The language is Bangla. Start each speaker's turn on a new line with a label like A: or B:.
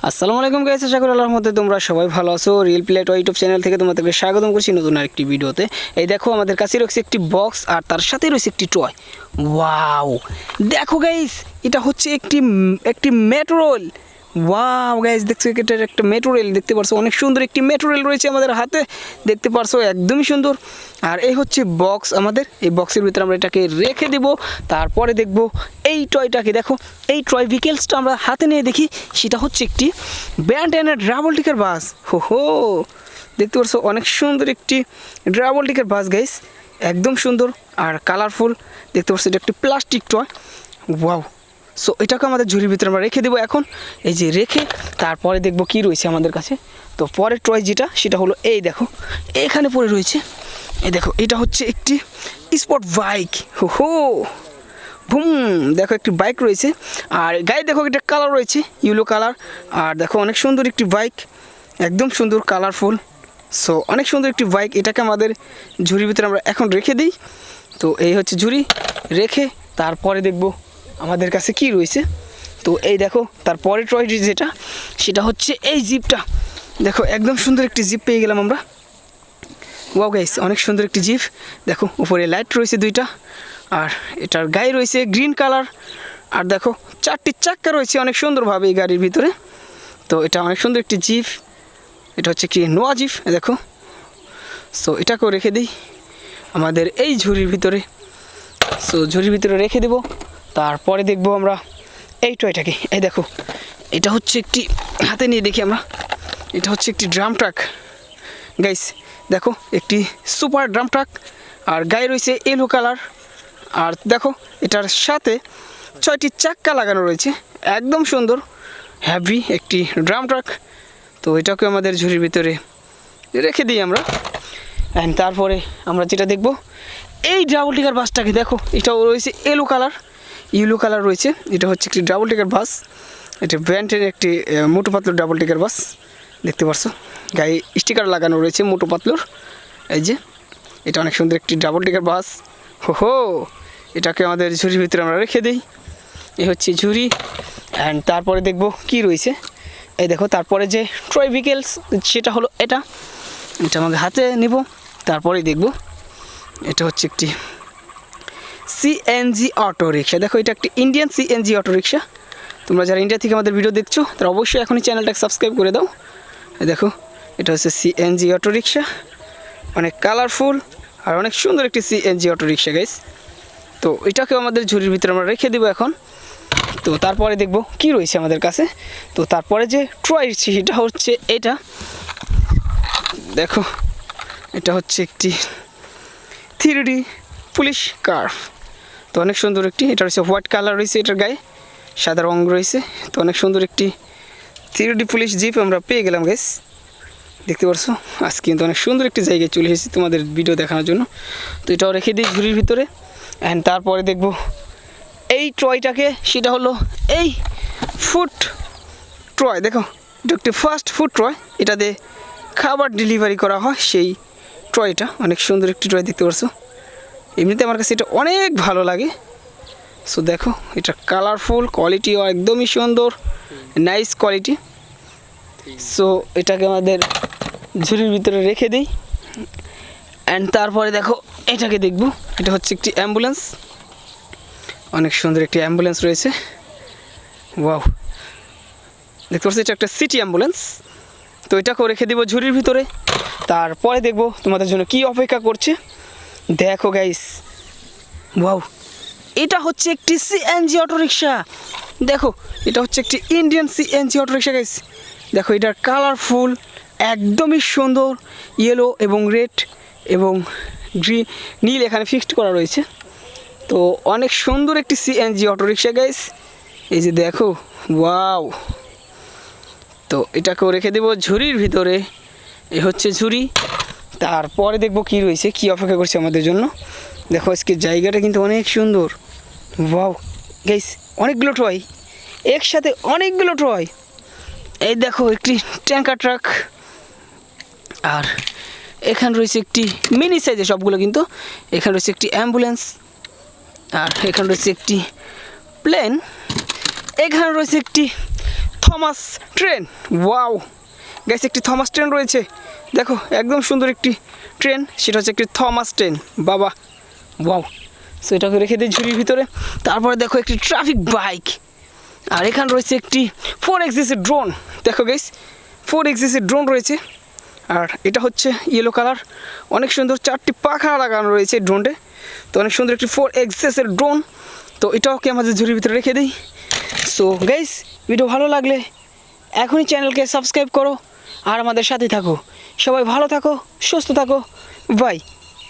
A: আসসালামু আলাইকুম গাইস, আশা করি আল্লাহর রহমতে তোমরা সবাই ভালো আছো। Real play toy YouTube channel থেকে তোমাদেরকে স্বাগতম করছি নতুন আরেকটি ভিডিওতে। এই দেখো আমাদের কাছে রয়েছে একটি বক্স আর তার সাথে রয়েছে একটি টয়। ওয়াও, দেখো গাইস, এটা হচ্ছে একটি মেট্রোল। ওয়াও গাইস, দেখছো এটার একটা মেটেরিয়াল দেখতে পারছো, অনেক সুন্দর একটি মেটেরিয়াল রয়েছে আমাদের হাতে, দেখতে পারছো একদমই সুন্দর। আর এই হচ্ছে বক্স আমাদের, এই বক্সের ভিতরে আমরা এটাকে রেখে দেব। তারপরে দেখব এই টয়টাকে, দেখো এই টয় ভিকেলসটা আমরা হাতে নিয়ে দেখি, সেটা হচ্ছে একটি ব্যান্ড এন্ড ডাবল টিকের বাস। হো দেখতে পারছো অনেক সুন্দর একটি ডাবল টিকের বাস গাইস, একদম সুন্দর আর কালারফুল। দেখতে পাচ্ছ এটা একটি প্লাস্টিক টয়। ওয়াও, সো এটাকে আমাদের ঝুড়ির ভিতরে আমরা রেখে দেবো এখন। এই যে রেখে তারপরে দেখব কি রয়েছে আমাদের কাছে। তো পরের টয় যেটা, সেটা হলো এই দেখো এখানে পড়ে রয়েছে। এই দেখো এটা হচ্ছে একটি স্পোর্ট বাইক। হো বুম, দেখো একটি বাইক রয়েছে আর গায়ে দেখো এটা কালার রয়েছে ইয়েলো কালার। আর দেখো অনেক সুন্দর একটি বাইক, একদম সুন্দর কালারফুল। সো অনেক সুন্দর একটি বাইক, এটাকে আমাদের ঝুড়ির ভিতরে আমরা এখন রেখে দিই। তো এই হচ্ছে ঝুড়ি রেখে তারপরে দেখব আমাদের কাছে কি রয়েছে। তো এই দেখো তারপরে টয়টি যেটা, সেটা হচ্ছে এই জিপটা। দেখো একদম সুন্দর একটি জিপ পেয়ে গেলাম আমরা। ওয়াও গাইস, অনেক সুন্দর একটি জিপ। দেখো উপরে লাইট রয়েছে দুইটা, আর এটার গায়ে রয়েছে গ্রিন কালার। আর দেখো চারটি চাক্কা রয়েছে অনেক সুন্দরভাবে এই গাড়ির ভিতরে। তো এটা অনেক সুন্দর একটি জিপ, এটা হচ্ছে কি নোয়া জিপ। দেখো, সো এটাকেও রেখে দিই আমাদের এই ঝুড়ির ভিতরে। সো ঝুড়ির ভিতরে রেখে দেব। তারপরে দেখব আমরা এই টয়টাকে। এই দেখো এটা হচ্ছে একটি, হাতে নিয়ে দেখি আমরা, এটা হচ্ছে একটি ড্রাম ট্রাক গাইস। দেখো একটি সুপার ড্রাম ট্রাক, আর গায়ে রয়েছে ইয়েলো কালার। আর দেখো এটার সাথে 6টি চাক্কা লাগানো রয়েছে, একদম সুন্দর হ্যাভি একটি ড্রাম ট্রাক। তো এটাকে আমাদের ঝুড়ির ভিতরে রেখে দিই আমরা। অ্যান্ড তারপরে আমরা যেটা দেখব এই ডাবল টিকার বাসটাকে। দেখো এটাও রয়েছে ইয়েলো কালার রয়েছে। এটা হচ্ছে একটি ডাবল টিকার বাস, এটা ব্র্যান্ডের একটি মোটো পাতলুর ডাবল টিকার বাস। দেখতে পারছো গায়ে স্টিকার লাগানো রয়েছে মোটো পাতলুর। এই যে এটা অনেক সুন্দর একটি ডাবল টিকার বাস। হো এটাকে আমাদের ঝুড়ির ভিতরে আমরা রেখে দিই। এই হচ্ছে ঝুড়ি। অ্যান্ড তারপরে দেখব কি রয়েছে। এই দেখো তারপরে যে ট্রয় ভিকেলস, সেটা হলো এটা আমাকে হাতে নিব। তারপরে দেখব এটা হচ্ছে একটি সিএনজি অটো রিক্সা। দেখো এটা একটি ইন্ডিয়ান সিএনজি অটো রিক্সা। তোমরা যারা ইন্ডিয়া থেকে আমাদের ভিডিও দেখছো তারা অবশ্যই এখনই চ্যানেলটাকে সাবস্ক্রাইব করে দাও। দেখো এটা হচ্ছে সিএনজি অটো রিক্সা, অনেক কালারফুল আর অনেক সুন্দর একটি সিএনজি অটো রিক্সা গাইস। তো এটাকেও আমাদের ঝুড়ির ভিতরে আমরা রেখে দেবো এখন। তো তারপরে দেখব কি রয়েছে আমাদের কাছে। তো তারপরে যে ট্রয় সেটা হচ্ছে এটা। দেখো এটা হচ্ছে একটি 3D পুলিশ কার। তো অনেক সুন্দর একটি, এটা হচ্ছে হোয়াইট কালার রয়েছে, এটার গায়ে সাদা রঙ রয়েছে। তো অনেক সুন্দর একটি 3D পুলিশ জিপ আমরা পেয়ে গেলাম গাইস। দেখতে পারছো আজকে কিন্তু অনেক সুন্দর একটি জায়গায় চলে এসেছি তোমাদের ভিডিও দেখানোর জন্য। তো এটাও রেখে দিই ঝুড়ির ভিতরে। অ্যান্ড তারপরে দেখব এই ট্রয়টাকে, সেটা হলো এই ফুড ট্রয়। দেখো এটা একটি ফাস্ট ফুড ট্রয়, এটা দিয়ে খাবার ডেলিভারি করা হয় সেই ট্রয়টা। অনেক সুন্দর একটি ট্রয়, দেখতে পারছো। এমনিতে আমার কাছে এটা অনেক ভালো লাগে। সো দেখো এটা কালারফুল, কোয়ালিটিও একদমই সুন্দর, নাইস কোয়ালিটি। সো এটাকে আমাদের ঝুড়ির ভিতরে রেখে দিই। অ্যান্ড তারপরে দেখো এটাকে দেখব, এটা হচ্ছে একটি অ্যাম্বুলেন্স, অনেক সুন্দর একটি অ্যাম্বুলেন্স রয়েছে। ওয়াও, দেখতে পাচ্ছি এটা একটা সিটি অ্যাম্বুলেন্স। তো এটাকেও রেখে দেবো ঝুড়ির ভিতরে। তারপরে দেখব তোমাদের জন্য কি অপেক্ষা করছে। দেখো গাইস, ওয়াও, এটা হচ্ছে একটি সিএনজি অটো রিক্সা। দেখো এটা হচ্ছে একটি Indian CNG auto rickshaw guys. দেখো এটার কালারফুল, একদমই সুন্দর, ইয়েলো এবং রেড এবং গ্রিন, নীল এখানে ফিক্সড করা রয়েছে। তো অনেক সুন্দর একটি সিএনজি অটো রিক্সা গাইস। এই যে দেখো, ওয়াও। তো এটাকেও রেখে দেবো ঝুড়ির ভিতরে। এই হচ্ছে ঝুড়ি। তারপরে দেখব কি রয়েছে, কি অপেক্ষা করছে আমাদের জন্য। দেখো আজকে জায়গাটা কিন্তু অনেক সুন্দর। ওয়াও গাইস, অনেকগুলো টয় একসাথে, অনেকগুলো টয়। এই দেখো একটি ট্যাঙ্কার ট্রাক, আর এখানে রয়েছে একটি মিনি সাইজের সবগুলো কিন্তু। এখানে রয়েছে একটি অ্যাম্বুলেন্স, আর এখানে রয়েছে একটি প্লেন, এখানে রয়েছে একটি থমাস ট্রেন। ওয়াও গাইস, একটি থমাস ট্রেন রয়েছে। দেখো একদম সুন্দর একটি ট্রেন, সেটা হচ্ছে একটি থমাস ট্রেন। বাবা ওয়াও। সো এটাকে রেখে দিই ঝুড়ির ভিতরে। তারপরে দেখো একটি ট্রাফিক বাইক, আর এখানে রয়েছে একটি 4X ড্রোন। দেখো গাইস 4X ড্রোন রয়েছে, আর এটা হচ্ছে ইয়েলো কালার, অনেক সুন্দর, 4টি পাখা লাগানো রয়েছে ড্রোনটে। তো অনেক সুন্দর একটি 4X ড্রোন। তো এটাওকে আমাদের ঝুড়ির ভিতরে রেখে দিই। সো গাইস, ভিডিও ভালো লাগলে এখনই চ্যানেলকে সাবস্ক্রাইব করো আর আমাদের সাথে থাকো। সবাই ভালো থাকো, সুস্থ থাকো, বাই।